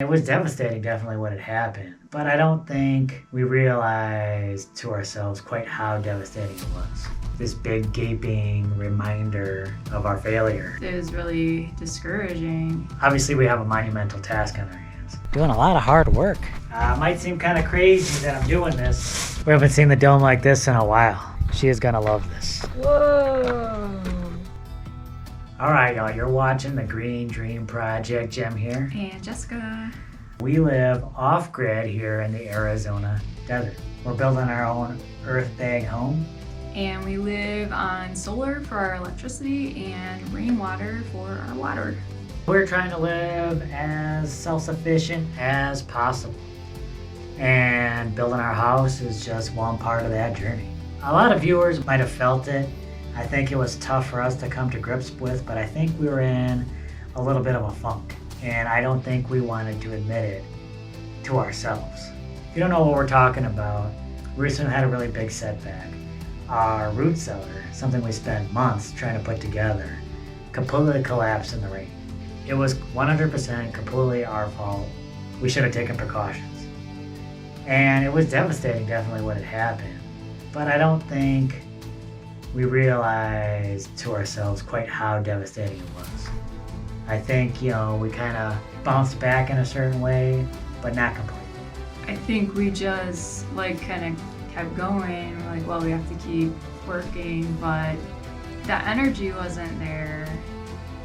It was devastating, definitely, what had happened, but I don't think we realized to ourselves quite how devastating it was. This big gaping reminder of our failure. It was really discouraging. Obviously, we have a monumental task on our hands. Doing a lot of hard work. It might seem kind of crazy that I'm doing this. We haven't seen the dome like this in a while. She is gonna love this. Whoa! All right, y'all, you're watching the Green Dream Project. Jem here. And Jessica. We live off-grid here in the Arizona desert. We're building our own earthbag home. And we live on solar for our electricity and rainwater for our water. We're trying to live as self-sufficient as possible. And building our house is just one part of that journey. A lot of viewers might have felt it. I think it was tough for us to come to grips with, but I think we were in a little bit of a funk. And I don't think we wanted to admit it to ourselves. If you don't know what we're talking about, we recently had a really big setback. Our root cellar, something we spent months trying to put together, completely collapsed in the rain. It was 100% completely our fault. We should have taken precautions. And it was devastating, definitely, what had happened. But I don't think we realized to ourselves quite how devastating it was. I think, we kind of bounced back in a certain way, but not completely. I think we just kind of kept going. We're like, well, we have to keep working, but that energy wasn't there.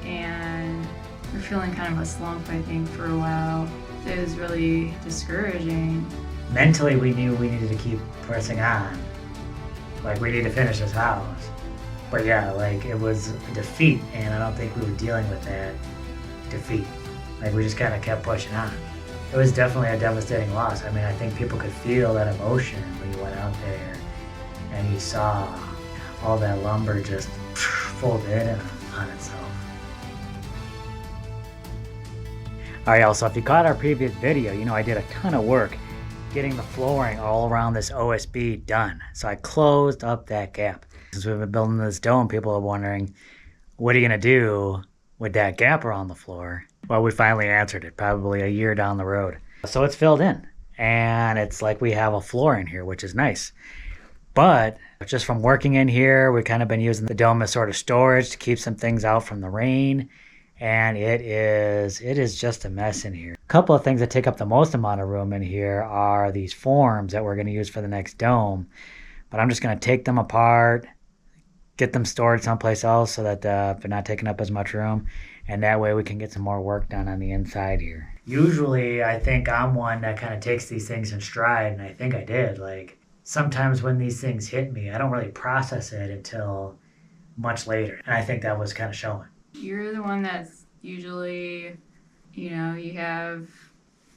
And we're feeling kind of a slump, I think, for a while. It was really discouraging. Mentally, we knew we needed to keep pressing on. We need to finish this house. But yeah, it was a defeat, and I don't think we were dealing with that defeat. We just kind of kept pushing on. It was definitely a devastating loss. I think people could feel that emotion when you went out there and you saw all that lumber just fold in on itself. All right, y'all, so if you caught our previous video, I did a ton of work getting the flooring all around this OSB done. So I closed up that gap. Since we've been building this dome, people are wondering, what are you gonna do with that gap around the floor? Well, we finally answered it, probably a year down the road. So it's filled in, and it's like we have a floor in here, which is nice. But just from working in here, we've kind of been using the dome as sort of storage to keep some things out from the rain. And it is just a mess in here. A couple of things that take up the most amount of room in here are these forms that we're going to use for the next dome. But I'm just going to take them apart, get them stored someplace else so that they're not taking up as much room. And that way we can get some more work done on the inside here. Usually I think I'm one that kind of takes these things in stride, and I think I did. Sometimes when these things hit me, I don't really process it until much later. And I think that was kind of showing. You're the one that's usually, you have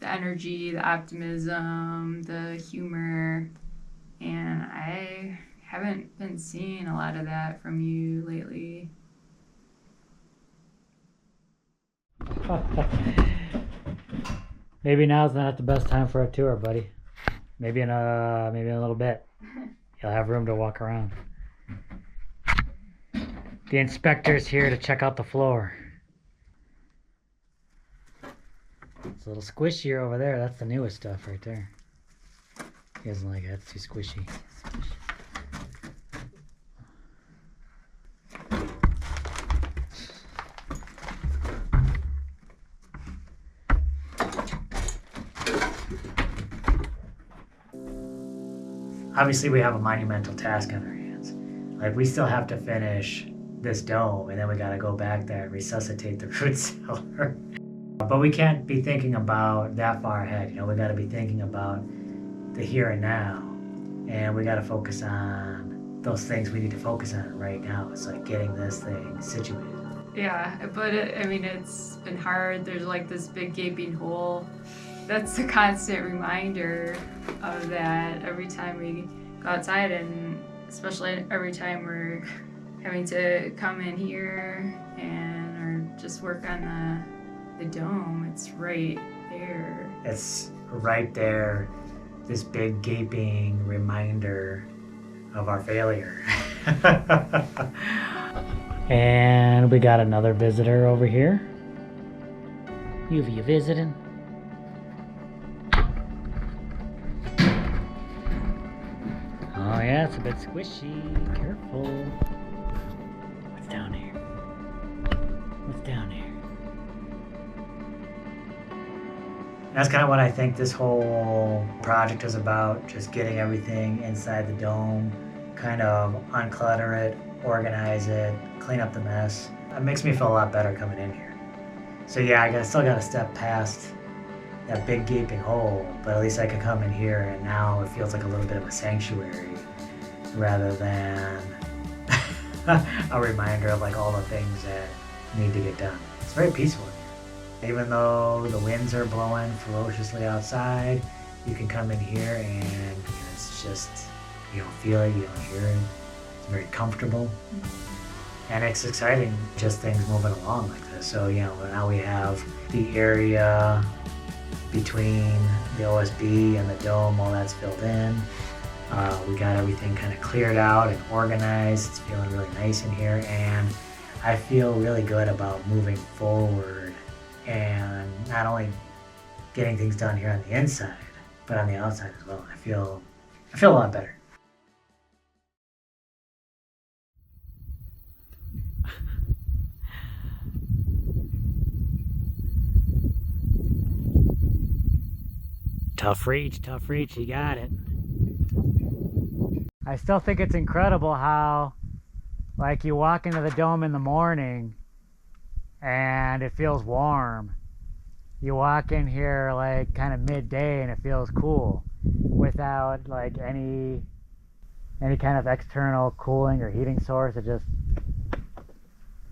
the energy, the optimism, the humor, and I haven't been seeing a lot of that from you lately. Maybe now's not the best time for a tour, buddy. Maybe in a little bit. You'll have room to walk around. The inspector's here to check out the floor. It's a little squishier over there. That's the newest stuff right there. He doesn't like it. That's too squishy. Obviously, we have a monumental task on our hands. We still have to finish this dome, and then we got to go back there and resuscitate the root cellar. But we can't be thinking about that far ahead. We got to be thinking about the here and now, and we got to focus on those things we need to focus on right now. It's getting this thing situated. Yeah, but it's been hard. There's this big gaping hole. That's a constant reminder of that every time we go outside, and especially every time we're having to come in here or just work on the dome. It's right there. It's right there, this big gaping reminder of our failure. And we got another visitor over here. You visiting? it's a bit squishy. Careful. What's down here? What's down here? That's kind of what I think this whole project is about, just getting everything inside the dome, kind of unclutter it, organize it, clean up the mess. It makes me feel a lot better coming in here. So yeah, I still got to step past that big gaping hole, but at least I can come in here and now it feels like a little bit of a sanctuary rather than a reminder of like all the things that need to get done. It's very peaceful. Even though the winds are blowing ferociously outside, you can come in here and it's just, you don't feel it, you don't hear it. It's very comfortable. And it's exciting, just things moving along like this. So, now we have the area between the OSB and the dome, all that's filled in. We got everything kind of cleared out and organized. It's feeling really nice in here. And I feel really good about moving forward and not only getting things done here on the inside, but on the outside as well. I feel a lot better. Tough reach, you got it. I still think it's incredible how, like, you walk into the dome in the morning and it feels warm. You walk in here like kind of midday and it feels cool without like any kind of external cooling or heating source. It just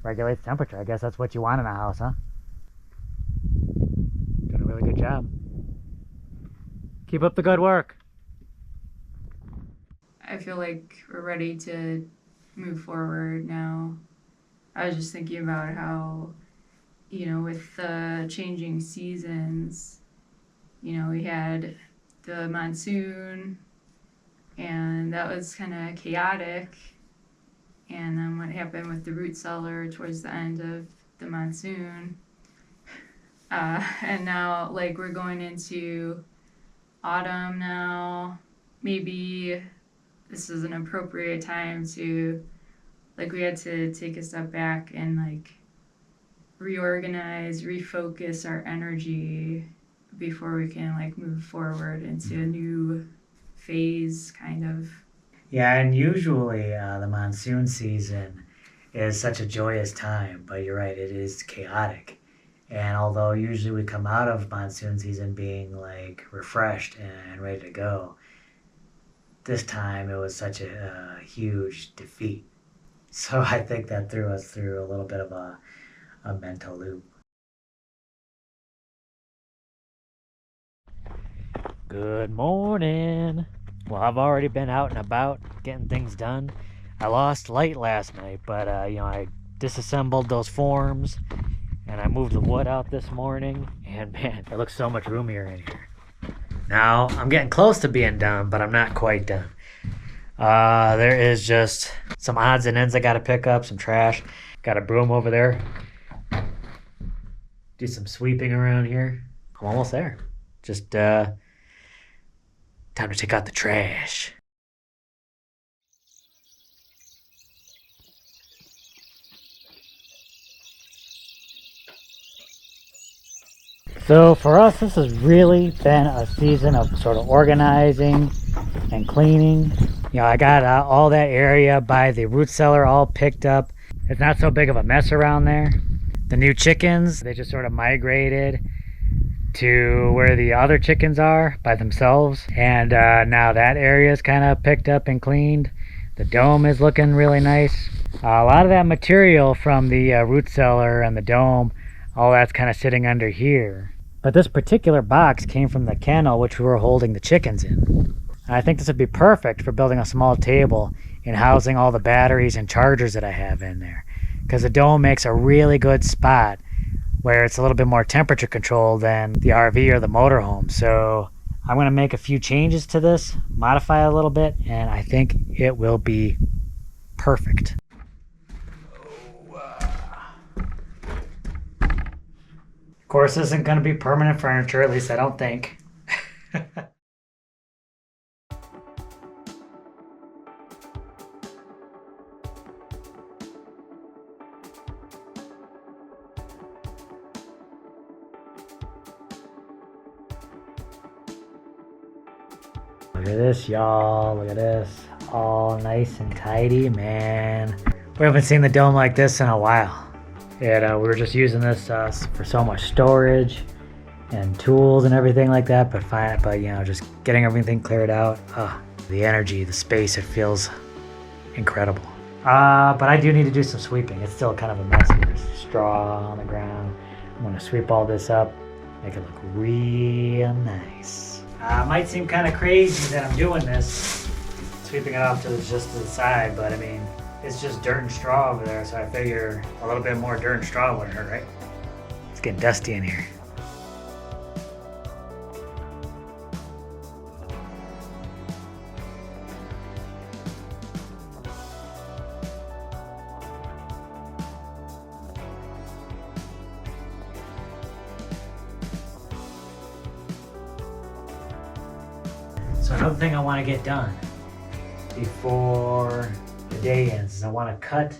regulates temperature. I guess that's what you want in a house, huh? Doing a really good job. Keep up the good work. I feel like we're ready to move forward now. I was just thinking about how, with the changing seasons, we had the monsoon and that was kind of chaotic. And then what happened with the root cellar towards the end of the monsoon. And now, like, we're going into autumn now. Maybe this is an appropriate time to, like, we had to take a step back and, like, reorganize, refocus our energy before we can, like, move forward into a new phase, kind of. Yeah, and usually the monsoon season is such a joyous time, but you're right, it is chaotic. And although usually we come out of monsoon season being like refreshed and ready to go, this time it was such a huge defeat. So I think that threw us through a little bit of a mental loop. Good morning. Well, I've already been out and about getting things done. I lost light last night, but I disassembled those forms and I moved the wood out this morning, and man, it looks so much roomier in here. Now, I'm getting close to being done, but I'm not quite done. There is just some odds and ends I gotta pick up, some trash. Got a broom over there. Do some sweeping around here. I'm almost there. Just time to take out the trash. So for us, this has really been a season of sort of organizing and cleaning. I got all that area by the root cellar all picked up. It's not so big of a mess around there. The new chickens, they just sort of migrated to where the other chickens are by themselves. And now that area is kind of picked up and cleaned. The dome is looking really nice. A lot of that material from the root cellar and the dome, all that's kind of sitting under here. But this particular box came from the kennel which we were holding the chickens in. And I think this would be perfect for building a small table and housing all the batteries and chargers that I have in there. Because the dome makes a really good spot where it's a little bit more temperature controlled than the RV or the motorhome. So I'm going to make a few changes to this, modify it a little bit, and I think it will be perfect. Of course, this isn't going to be permanent furniture, at least I don't think. Look at this, y'all. Look at this. All nice and tidy, man. We haven't seen the dome like this in a while. And we were just using this for so much storage and tools and everything like that. But you know, just getting everything cleared out. The energy, the space, it feels incredible. But I do need to do some sweeping. It's still kind of a mess. There's straw on the ground. I'm gonna sweep all this up, make it look real nice. Might seem kind of crazy that I'm doing this, sweeping it off just to the side, but I mean, it's just dirt and straw over there, so I figure a little bit more dirt and straw wouldn't hurt, right? It's getting dusty in here. So another thing I want to get done before the day ends is I want to cut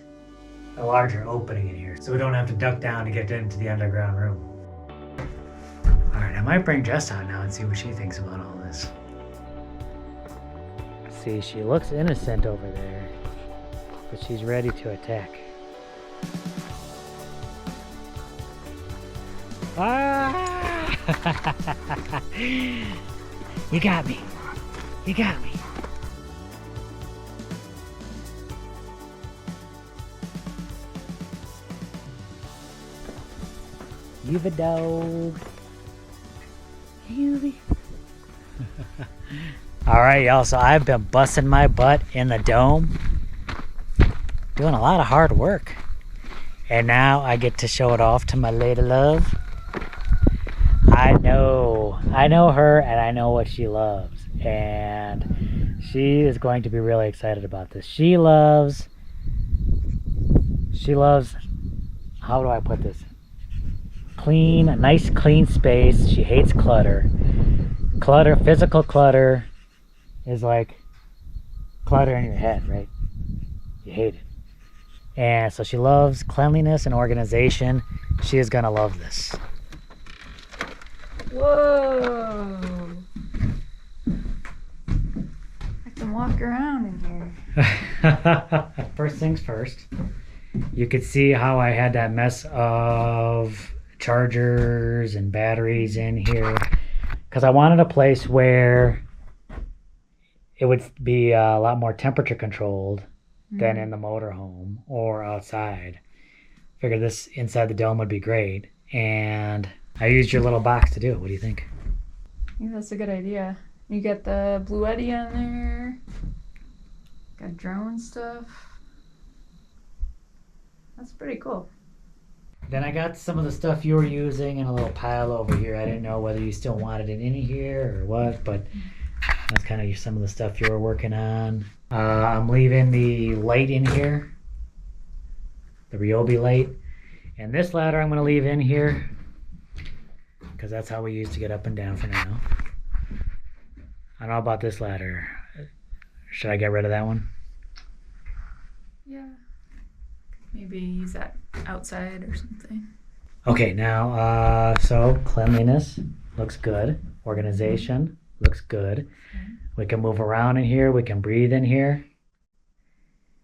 a larger opening in here so we don't have to duck down to get into the underground room. All right, I might bring Jess out now and see what she thinks about all this. See, she looks innocent over there, but she's ready to attack. Ah! You got me. You got me. You've a dog. You. All right, y'all. So I've been busting my butt in the dome, doing a lot of hard work, and now I get to show it off to my lady love. I know her, and I know what she loves, and she is going to be really excited about this. She loves, how do I put this? Clean, a nice clean space. She hates clutter. Physical clutter is like clutter in your head, right? You hate it. And so she loves cleanliness and organization. She is gonna love this. Whoa! I can walk around in here. First things first, you could see how I had that mess of chargers and batteries in here because I wanted a place where it would be a lot more temperature controlled than in the motorhome or outside. Figured this inside the dome would be great, and I used your little box to do it. What do you think? I think that's a good idea. You get the Blue Eddy on there. Got drone stuff. That's pretty cool. Then I got some of the stuff you were using in a little pile over here. I didn't know whether you still wanted it in here or what, but that's kind of some of the stuff you were working on. I'm leaving the light in here, the Ryobi light. And this ladder I'm going to leave in here because that's how we use to get up and down for now. I don't know about this ladder. Should I get rid of that one? Yeah. Maybe use that outside or something. Okay, now, so cleanliness looks good. Organization looks good. Okay. We can move around in here. We can breathe in here.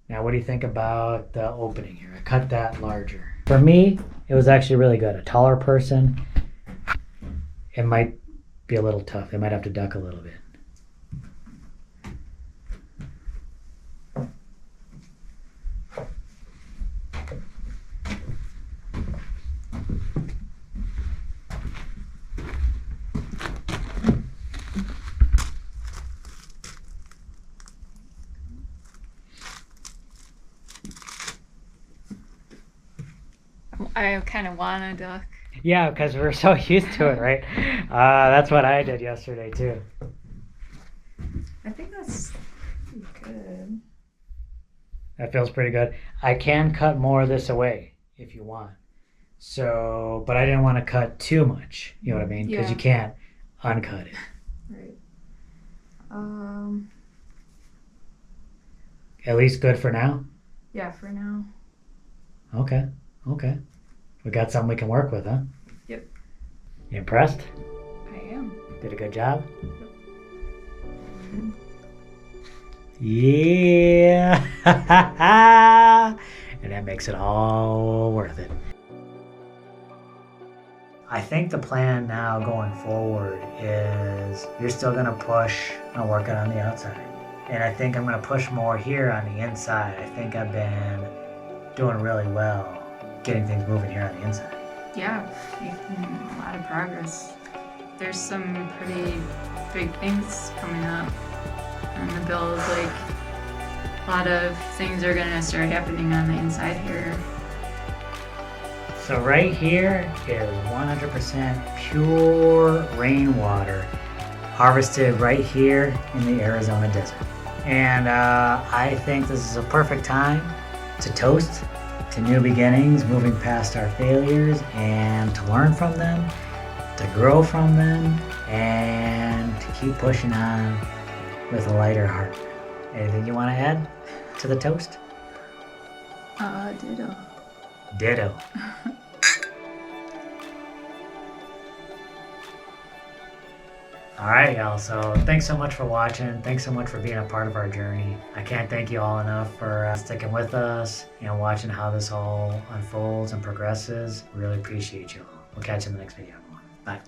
Now, what do you think about the opening here? I cut that larger. For me, it was actually really good. A taller person, it might be a little tough. They might have to duck a little bit. I kind of want to duck. Yeah, because we're so used to it, right? That's what I did yesterday, too. I think that's good. That feels pretty good. I can cut more of this away if you want. So, but I didn't want to cut too much. You know what I mean? Because you can't uncut it. Right. At least good for now? Yeah, for now. Okay. We got something we can work with, huh? Yep. You impressed? I am. Did a good job? Yep. Yeah. And that makes it all worth it. I think the plan now going forward is you're still going to push on working on the outside. And I think I'm going to push more here on the inside. I think I've been doing really well getting things moving here on the inside. Yeah, making a lot of progress. There's some pretty big things coming up on the build. Like, a lot of things are gonna start happening on the inside here. So right here is 100% pure rainwater harvested right here in the Arizona desert. And I think this is a perfect time to toast to new beginnings, moving past our failures and to learn from them, to grow from them, and to keep pushing on with a lighter heart. Anything you want to add to the toast? Ditto. Ditto. All right, y'all. So thanks so much for watching. Thanks so much for being a part of our journey. I can't thank you all enough for sticking with us and watching how this all unfolds and progresses. Really appreciate you all. We'll catch you in the next video. Bye.